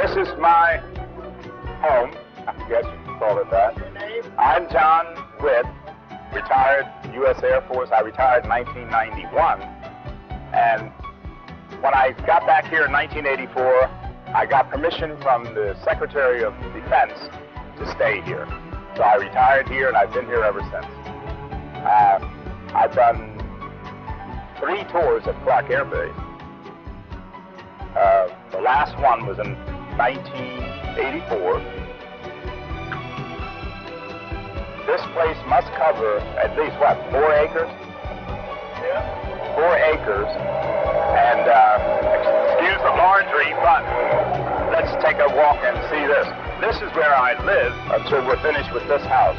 This is my home, I guess you can call it that. I'm John Witt, retired U.S. Air Force. I retired in 1991. And when I got back here in 1984, I got permission from the Secretary of Defense to stay here. So I retired here, and I've been here ever since. I've done 3 tours at Clark Air Base. The last one was in 1984. This place must cover at least, what, 4 acres? Yeah. 4 acres. And, excuse the laundry, but let's take a walk and see this. This is where I live until we're finished with this house.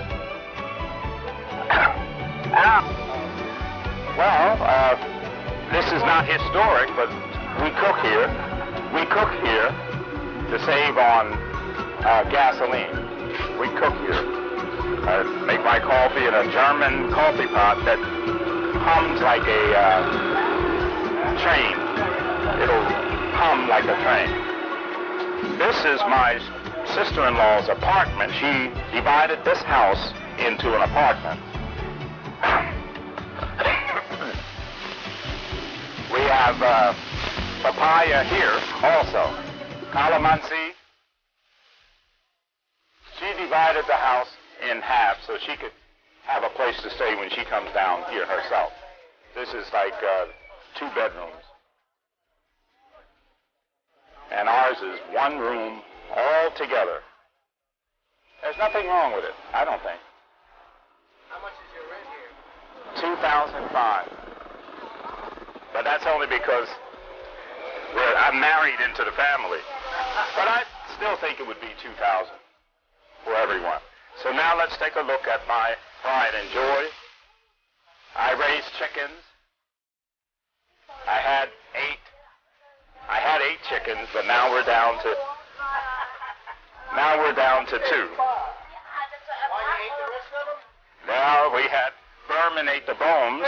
This is not historic, but we cook here. We cook here to save on gasoline. We cook here. I make my coffee in a German coffee pot that hums like a train. It'll hum like a train. This is my sister-in-law's apartment. She divided this house into an apartment. We have papaya here also. Calamansi. She divided the house in half so she could have a place to stay when she comes down here herself. This is like 2 bedrooms. And ours is 1 room all together. There's nothing wrong with it, I don't think. How much is your rent here? $2,005. But that's only because I'm married into the family. But I still think it would be $2,000 for everyone. So now let's take a look at my pride and joy. I raised chickens. I had 8 chickens, but now we're down to 2. Why you ate the rest of them? Now we had vermin ate the bones.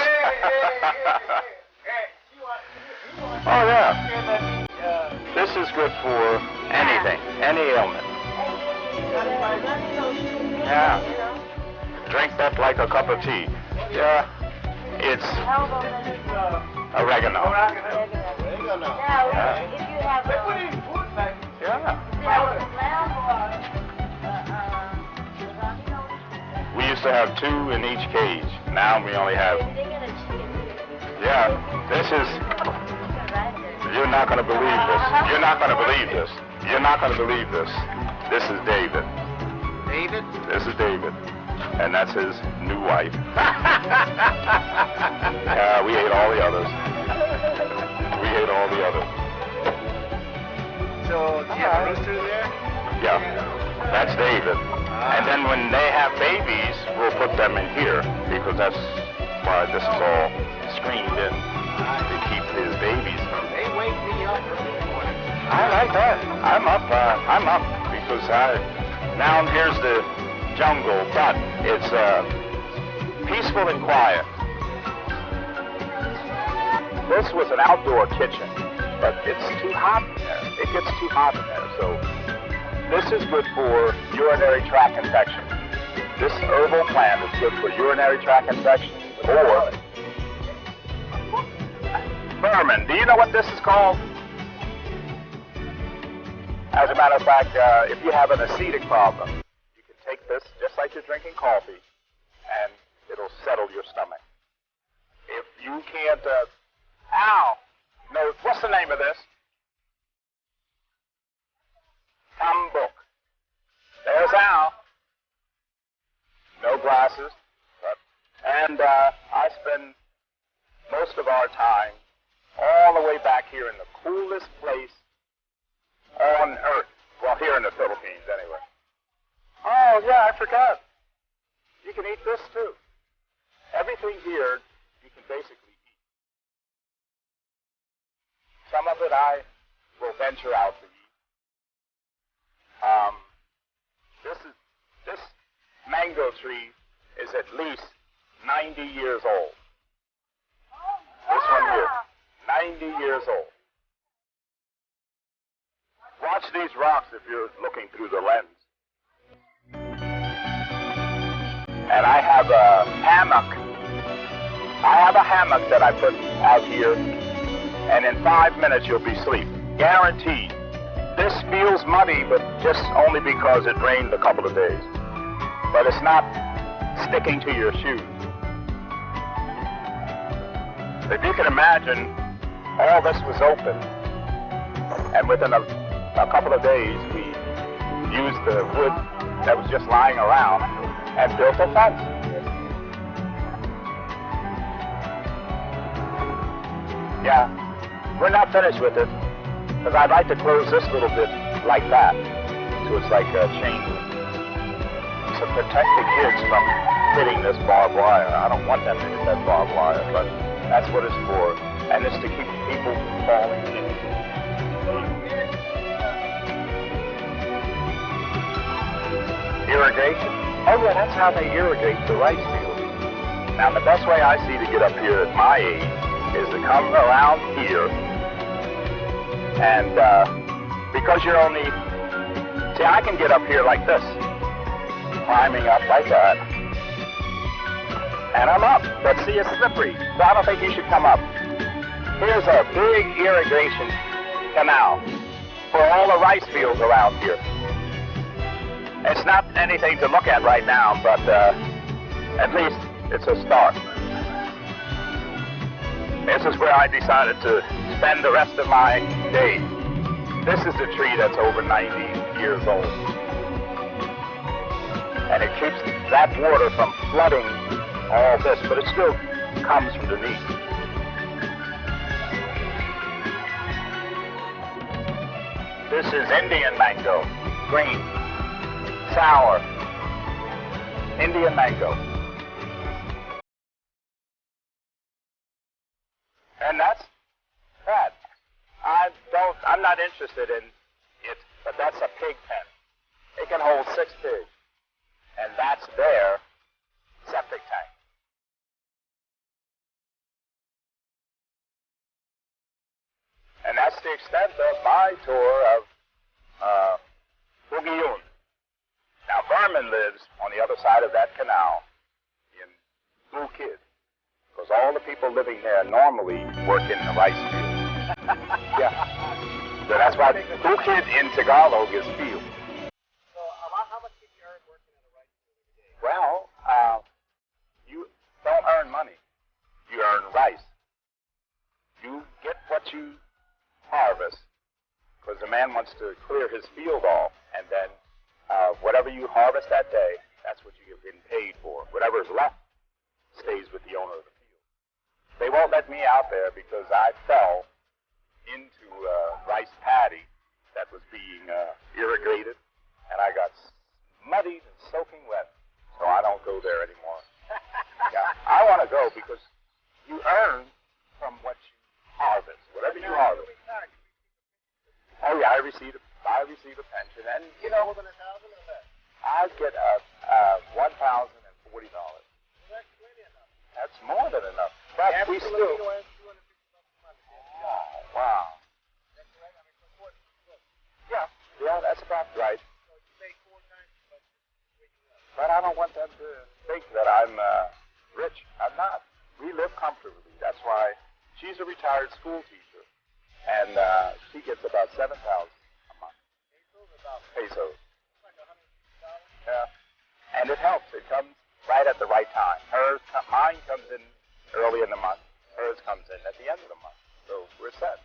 Oh yeah. This is good for anything, any ailment. Yeah. Drink that like a cup of tea. Yeah. It's oregano. Yeah. We used to have 2 in each cage. Now we only have. Yeah. This is. You're not going to believe this. You're not going to believe this. You're not going to believe this. This is David. David? This is David. And that's his new wife. We ate all the others. We ate all the others. So, do you have a rooster there? Yeah. That's David. And then when they have babies, we'll put them in here because that's why this is all screened in to keep his babies from. They wake me up every morning. I like that. I'm up because now here's the jungle, but it's peaceful and quiet. This was an outdoor kitchen, but it's too hot in there. It gets too hot in there, so this is good for urinary tract infection. This herbal plant is good for urinary tract infection or vermin. Do you know what this is called? As a matter of fact, if you have an acidic problem, you can take this just like you're drinking coffee, and it'll settle your stomach. If you can't, no, what's the name of this? Tambuk. There's Al. No glasses, and I spend most of our time all the way back here in the coolest place on earth. Well, here in the Philippines, anyway. Oh, yeah, I forgot. You can eat this, too. Everything here, you can basically eat. Some of it I will venture out to eat. This mango tree is at least 90 years old. This one here, 90 years old. Watch these rocks if you're looking through the lens. And I have a hammock. I have a hammock that I put out here, and in 5 minutes you'll be asleep. Guaranteed. This feels muddy, but just only because it rained a couple of days. But it's not sticking to your shoes. If you can imagine, all this was open, and within a couple of days, we used the wood that was just lying around and built a fence. Yeah, we're not finished with it, because I'd like to close this little bit like that, so it's like a chain link, to protect the kids from hitting this barbed wire. I don't want them to hit that barbed wire, but that's what it's for, and it's to keep people from falling in. Irrigation? Oh yeah, that's how they irrigate the rice fields. Now the best way I see to get up here at my age is to come around here, and because you're only, see, I can get up here like this, climbing up like that, and I'm up, but see, it's slippery, so I don't think you should come up. Here's a big irrigation canal for all the rice fields around here. It's not anything to look at right now, but at least it's a start. This is where I decided to spend the rest of my days. This is a tree that's over 90 years old. And it keeps that water from flooding all this, but it still comes from beneath. This is Indian mango, green. Sour, Indian mango. And that's that. I'm not interested in it, but that's a pig pen. It can hold 6 pigs. And that's their septic tank. And that's the extent of my tour of Bougayoun. Now, Vermin lives on the other side of that canal in Blue Kid, because all the people living there normally work in the rice field. Yeah. So that's why Blue Kid in Tagalog is field. So, about how much did you earn working in the rice field every day? Well, you don't earn money. You earn rice. You get what you harvest, because the man wants to clear his field off, and then whatever you harvest that day, that's what you're getting paid for. Whatever is left stays with the owner of the field. They won't let me out there because I fell into a rice paddy that was being irrigated, and I got muddied and soaking wet, so I don't go there anymore. Yeah, I want to go because you earn from what you harvest, whatever you harvest. Oh yeah, I receive a pension, and you know, I get $1,040. That's more than enough. But we still. Oh, wow. Yeah, that's about right. But I don't want them to think that I'm rich. I'm not. We live comfortably. That's why she's a retired school teacher, and she gets about $7,000 a month. Pesos. Yeah. And it helps. It comes right at the right time. Mine comes in early in the month. Hers comes in at the end of the month. So we're set.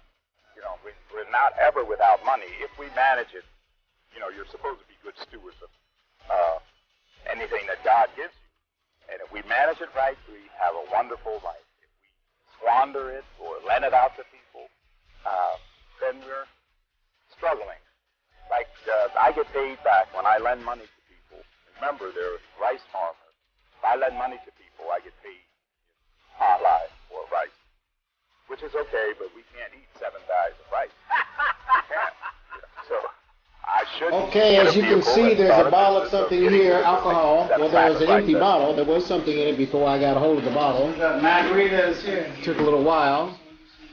You know, we're not ever without money. If we manage it, you know, you're supposed to be good stewards of anything that God gives you. And if we manage it right, we have a wonderful life. If we squander it or lend it out to people, then we're struggling. Like, I get paid back when I lend money to people. Remember, they're rice farmers. If I lend money to people, I get paid in halai or rice, which is okay, but we can't eat 7 bags of rice. We can't. So I should. Okay, as you can see, there's a bottle of something here, alcohol. Well, there was an empty bottle. There was something in it before I got a hold of the bottle. Margaritas here. Took a little while.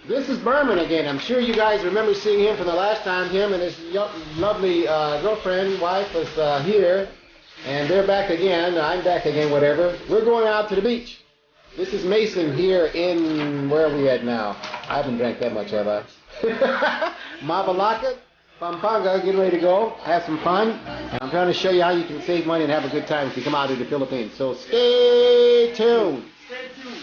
This is Berman again. I'm sure you guys remember seeing him from the last time. Him and his lovely girlfriend, wife was here. And they're back again. I'm back again, whatever. We're going out to the beach. This is Mason here in, where are we at now? I haven't drank that much, have I? Mabalaka, Pampanga, getting ready to go. Have some fun. And I'm trying to show you how you can save money and have a good time if you come out to the Philippines. So stay tuned. Stay tuned.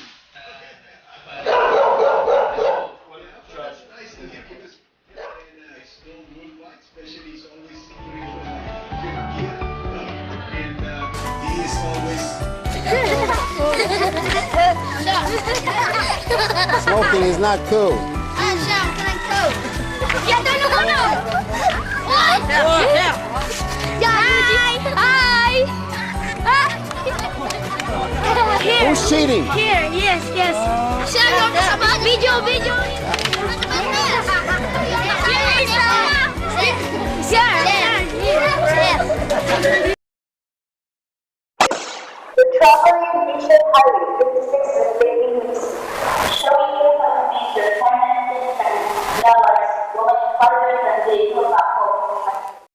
Smoking is not cool. Who's cheating? Here, yes. Video. Traveling Irrigation Highway 56 is being showing you how to make your tormented and realize going farther than they